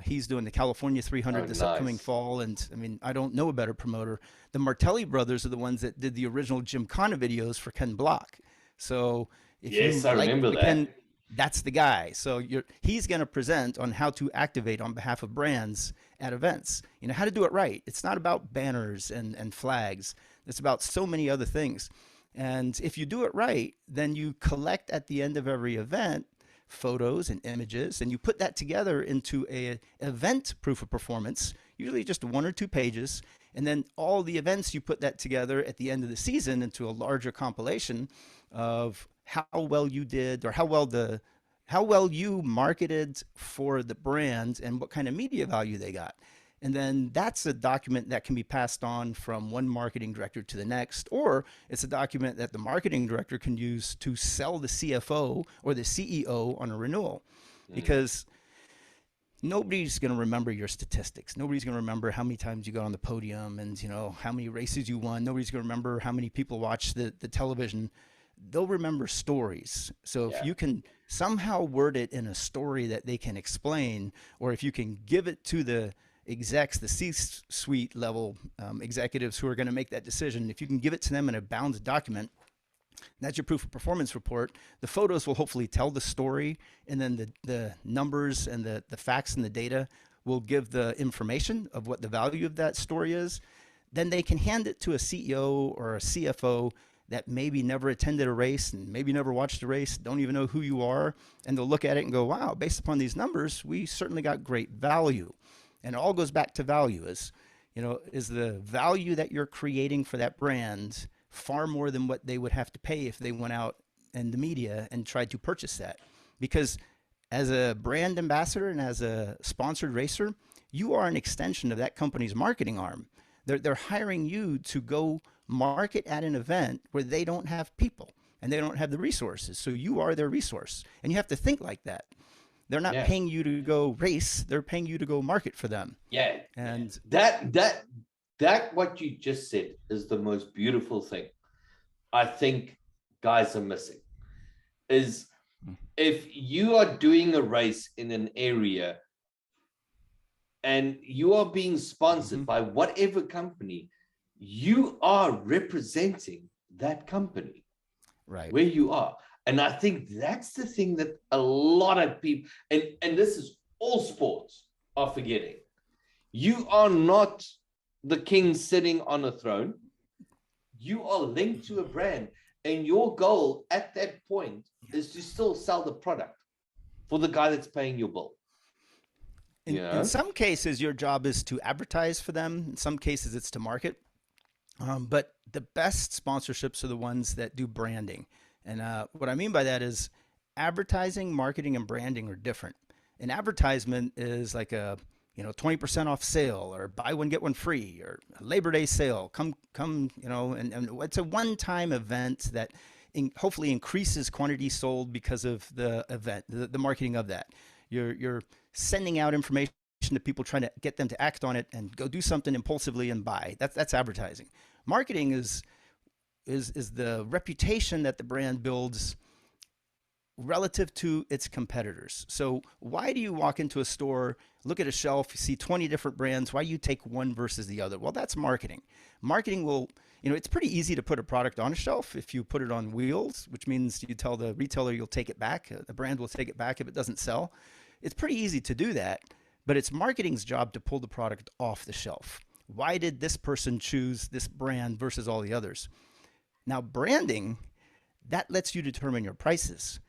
He's doing the California 300 this upcoming fall. And I mean, I don't know a better promoter. The Martelli brothers are the ones that did the original Gymkhana videos for Ken Block. So if Yes, you I like remember the that. Ken, that's the guy. So he's going to present on how to activate on behalf of brands at events. You know, how to do it right. It's not about banners and flags. It's about so many other things. And if you do it right, then you collect at the end of every event photos and images, and you put that together into a event proof of performance, usually just 1 or 2 pages. And then all the events, you put that together at the end of the season into a larger compilation of how well you did, or how well you marketed for the brand and what kind of media value they got. And then that's a document that can be passed on from one marketing director to the next, or it's a document that the marketing director can use to sell the CFO or the CEO on a renewal. Because nobody's going to remember your statistics. Nobody's going to remember how many times you got on the podium and, you know, how many races you won. Nobody's going to remember how many people watched the television. They'll remember stories. So if you can somehow word it in a story that they can explain, or if you can give it to the execs, the C-suite level executives who are going to make that decision, if you can give it to them in a bound document, that's your proof of performance report. The photos will hopefully tell the story, and then the numbers and the facts and the data will give the information of what the value of that story is. Then they can hand it to a CEO or a CFO that maybe never attended a race and maybe never watched a race, don't even know who you are, and they'll look at it and go, wow, based upon these numbers, we certainly got great value. And it all goes back to value. Is the value that you're creating for that brand far more than what they would have to pay if they went out in the media and tried to purchase that? Because as a brand ambassador and as a sponsored racer, you are an extension of that company's marketing arm. They're hiring you to go market at an event where they don't have people and they don't have the resources. So you are their resource, and you have to think like that. They're not paying you to go race. They're paying you to go market for them. Yeah. And that what you just said is the most beautiful thing I think guys are missing. Is if you are doing a race in an area and you are being sponsored by whatever company, you are representing that company where you are. And I think that's the thing that a lot of people, and this is all sports, are forgetting. You are not the king sitting on a throne. You are linked to a brand, and your goal at that point is to still sell the product for the guy that's paying your bill. In some cases, your job is to advertise for them. In some cases, it's to market. But the best sponsorships are the ones that do branding. And what I mean by that is advertising, marketing, and branding are different. An advertisement is like a 20% off sale, or buy one get one free, or a Labor Day sale. Come, and it's a one-time event that hopefully increases quantity sold because of the event, the marketing of that. You're sending out information to people, trying to get them to act on it and go do something impulsively and buy. That's advertising. Marketing is the reputation that the brand builds relative to its competitors. So why do you walk into a store, look at a shelf, you see 20 different brands, why you take one versus the other? Well, that's marketing. Marketing will, it's pretty easy to put a product on a shelf if you put it on wheels, which means you tell the retailer you'll take it back. The brand will take it back if it doesn't sell. It's pretty easy to do that, but it's marketing's job to pull the product off the shelf. Why did this person choose this brand versus all the others? Now, branding, that lets you determine your prices.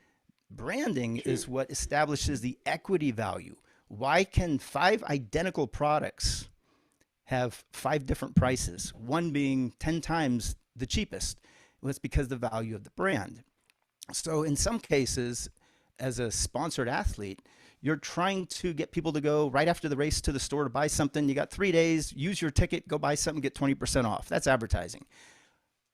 Branding is what establishes the equity value. Why can 5 identical products have 5 different prices, one being 10 times the cheapest? Well, it's because of the value of the brand. So in some cases, as a sponsored athlete, you're trying to get people to go right after the race to the store to buy something. You got 3 days, use your ticket, go buy something, get 20% off. That's advertising.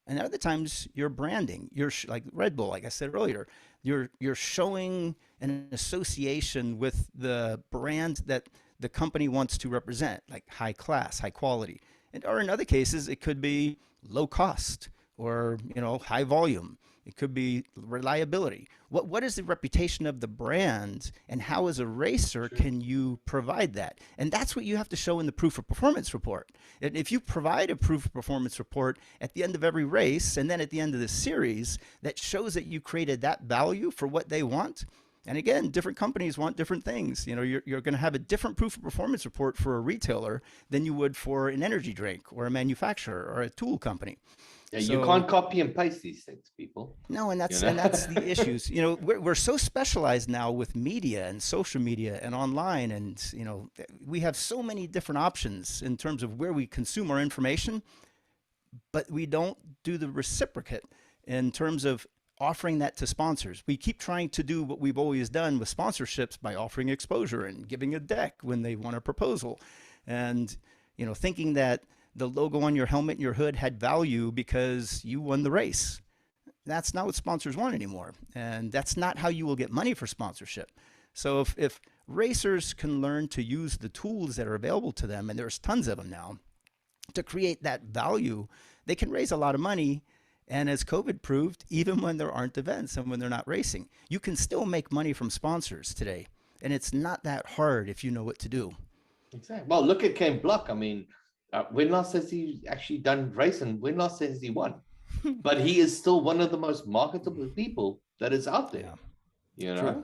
And other times you're branding. You're like Red Bull, like I said earlier, you're showing an association with the brand that the company wants to represent, like high class, high quality. Or in other cases, it could be low cost or, high volume. It could be reliability. What is the reputation of the brand, and how as a racer can you provide that? And that's what you have to show in the proof of performance report. And if you provide a proof of performance report at the end of every race and then at the end of the series that shows that you created that value for what they want. And again, different companies want different things. You know, you're going to have a different proof of performance report for a retailer than you would for an energy drink or a manufacturer or a tool company. Yeah, you can't copy and paste these things, people. No, and that's the issues. You know, we're so specialized now with media and social media and online, and you know, we have so many different options in terms of where we consume our information, but we don't do the reciprocate in terms of offering that to sponsors. We keep trying to do what we've always done with sponsorships by offering exposure and giving a deck when they want a proposal, and you know, thinking that the logo on your helmet and your hood had value because you won the race. That's not what sponsors want anymore. And that's not how you will get money for sponsorship. So if racers can learn to use the tools that are available to them, and there's tons of them now, to create that value, they can raise a lot of money. And as COVID proved, even when there aren't events and when they're not racing, you can still make money from sponsors today. And it's not that hard if you know what to do. Exactly. Well, look at Ken Block. I mean, when last has he actually done racing? When last has he won? But he is still one of the most marketable people that is out there. Yeah. You know, true.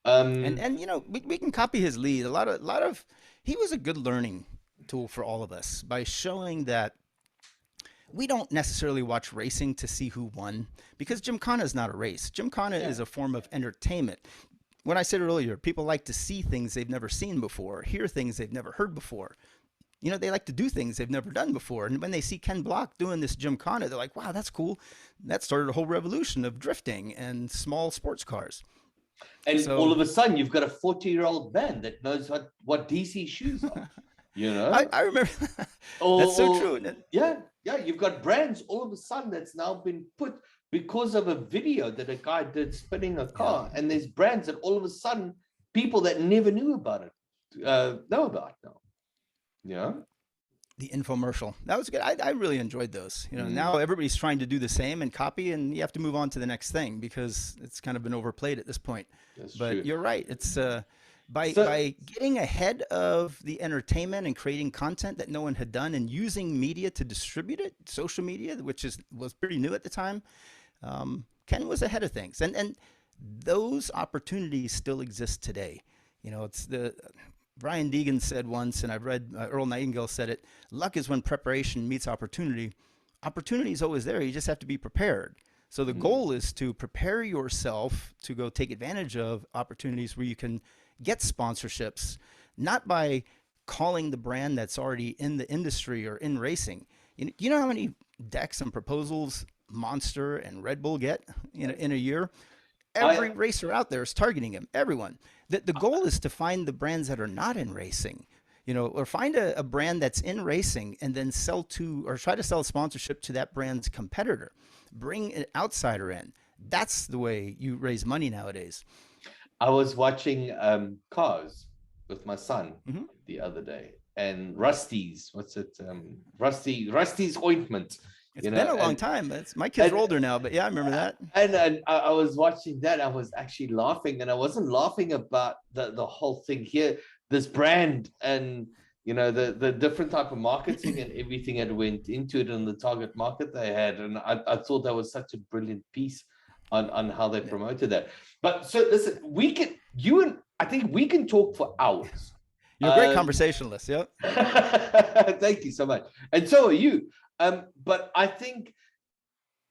And you know, we can copy his lead. A lot of he was a good learning tool for all of us by showing that we don't necessarily watch racing to see who won, because Gymkhana is not a race. Gymkhana is a form of entertainment. When I said earlier, people like to see things they've never seen before, hear things they've never heard before. You know, they like to do things they've never done before. And when they see Ken Block doing this Gymkhana, they're like, wow, that's cool. That started a whole revolution of drifting and small sports cars. And so, all of a sudden, you've got a 40-year-old man that knows what DC shoes are. You know? I remember. That's so true. Yeah. You've got brands all of a sudden that's now been put because of a video that a guy did spinning a car. Yeah. And there's brands that all of a sudden people that never knew about it know about now. Yeah. The infomercial. That was good. I really enjoyed those. You know, now everybody's trying to do the same and copy, and you have to move on to the next thing because it's kind of been overplayed at this point. But true. You're right. It's by getting ahead of the entertainment and creating content that no one had done and using media to distribute it, social media, which was pretty new at the time. Ken was ahead of things, and those opportunities still exist today. You know, it's Brian Deegan said once, and I've read Earl Nightingale said it, luck is when preparation meets opportunity. Opportunity is always there. You just have to be prepared. So the goal is to prepare yourself to go take advantage of opportunities where you can get sponsorships, not by calling the brand that's already in the industry or in racing. You know how many decks and proposals Monster and Red Bull get in a year? Every racer out there is targeting him. Everyone. The goal is to find the brands that are not in racing, you know, or find a brand that's in racing and then try to sell a sponsorship to that brand's competitor. Bring an outsider in. That's the way you raise money nowadays. I was watching Cars with my son the other day, and Rusty's Rusty's ointment. It's been a long time. My kids are older now, but yeah, I remember that. And I was watching that. I was actually laughing, and I wasn't laughing about the whole thing here. This brand and, you know, the different type of marketing and everything that went into it and the target market they had. And I thought that was such a brilliant piece on how they promoted that. But so listen, I think we can talk for hours. You're a great conversationalist. Yeah. Thank you so much. And so are you. But I think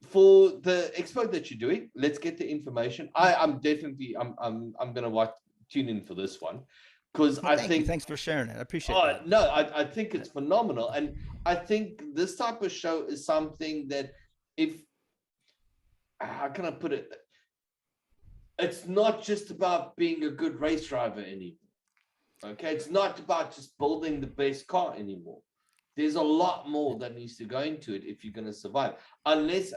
for the expo that you're doing, let's get the information. I'm definitely I'm gonna tune in for this one, because thanks for sharing it. I appreciate it. No, I think it's phenomenal, and I think this type of show is something that, how can I put it? It's not just about being a good race driver anymore. Okay, it's not about just building the best car anymore. There's a lot more that needs to go into it if you're going to survive. Unless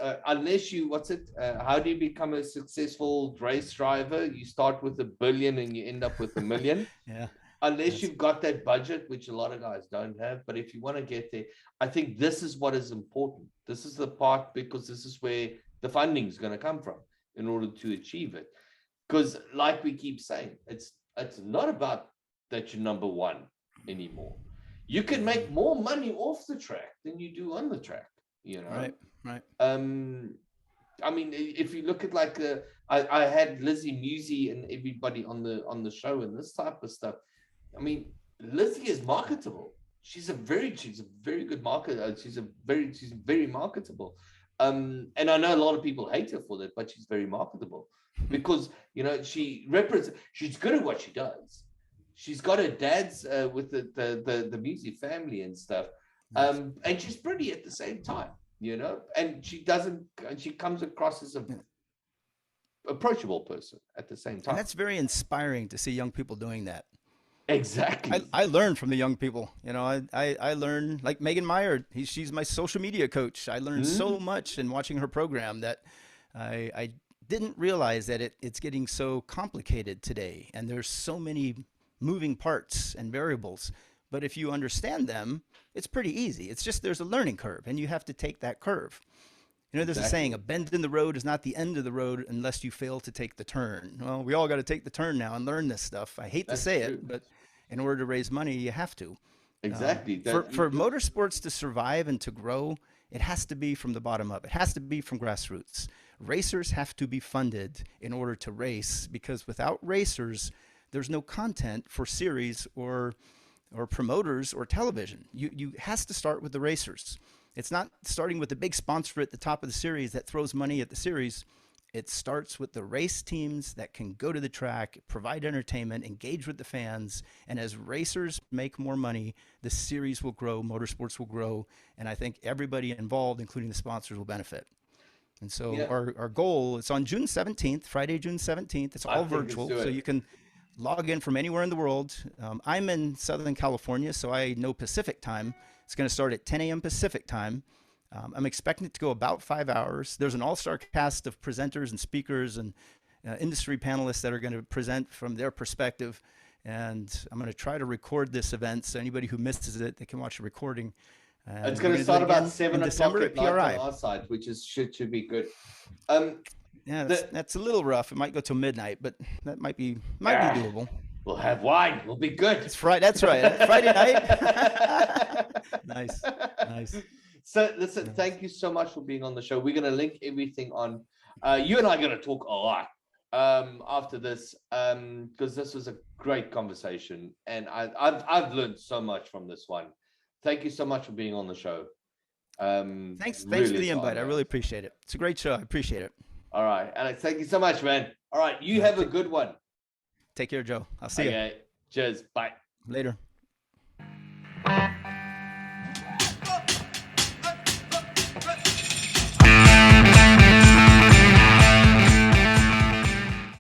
you, how do you become a successful race driver? You start with $1 billion and you end up with $1 million. Yeah. Unless you've got that budget, which a lot of guys don't have. But if you want to get there, I think this is what is important. This is the part, because this is where the funding's going to come from in order to achieve it. Because like we keep saying, it's not about that you're number one anymore. You can make more money off the track than you do on the track, you know? Right. I mean, if you look at like I had Lizzie Musey and everybody on the show and this type of stuff. I mean, Lizzie is marketable. She's a very good marketer. She's very marketable. And I know a lot of people hate her for that, but she's very marketable because, you know, she's good at what she does. She's got her dad's with the Musey family and stuff. And she's pretty at the same time, you know, and she comes across as a approachable person at the same time. And that's very inspiring to see young people doing that. Exactly. I learn from the young people. You know, I learn, like Megan Meyer, she's my social media coach. I learned so much in watching her program that I didn't realize that it's getting so complicated today. And there's so many moving parts and variables. But if you understand them, it's pretty easy. It's just there's a learning curve and you have to take that curve. You know, there's a saying, a bend in the road is not the end of the road unless you fail to take the turn. Well, we all got to take the turn now and learn this stuff. I hate to say it, but in order to raise money, you have to. Exactly. For motorsports to survive and to grow, it has to be from the bottom up. It has to be from grassroots. Racers have to be funded in order to race, because without racers, there's no content for series or promoters or television. You has to start with the racers. It's not starting with the big sponsor at the top of the series that throws money at the series. It starts with the race teams that can go to the track, provide entertainment, engage with the fans. And as racers make more money, the series will grow, motorsports will grow. And I think everybody involved, including the sponsors, will benefit. And so our goal is on June 17th, Friday, June 17th. It's all virtual, so you can log in from anywhere in the world. I'm in Southern California, so I know Pacific time. It's going to start at 10 a.m. Pacific time. I'm expecting it to go about 5 hours. There's an all-star cast of presenters and speakers and industry panelists that are going to present from their perspective. And I'm going to try to record this event, so anybody who misses it, they can watch a recording. It's going to start about 7 o'clock at night on our side, which should be good. Yeah, that's a little rough. It might go till midnight, but that might be doable. We'll have wine. We'll be good. It's Friday. That's right. Friday night. Nice. So listen, thank you so much for being on the show. We're going to link everything on. You and I are going to talk a lot after this because this was a great conversation, and I've learned so much from this one. Thank you so much for being on the show. Thanks for the invite. I really appreciate it. It's a great show. I appreciate it. All right, Alex, thank you so much, man. All right, you have a good one. Take care, Joe. I'll see you. Cheers. Bye. Later.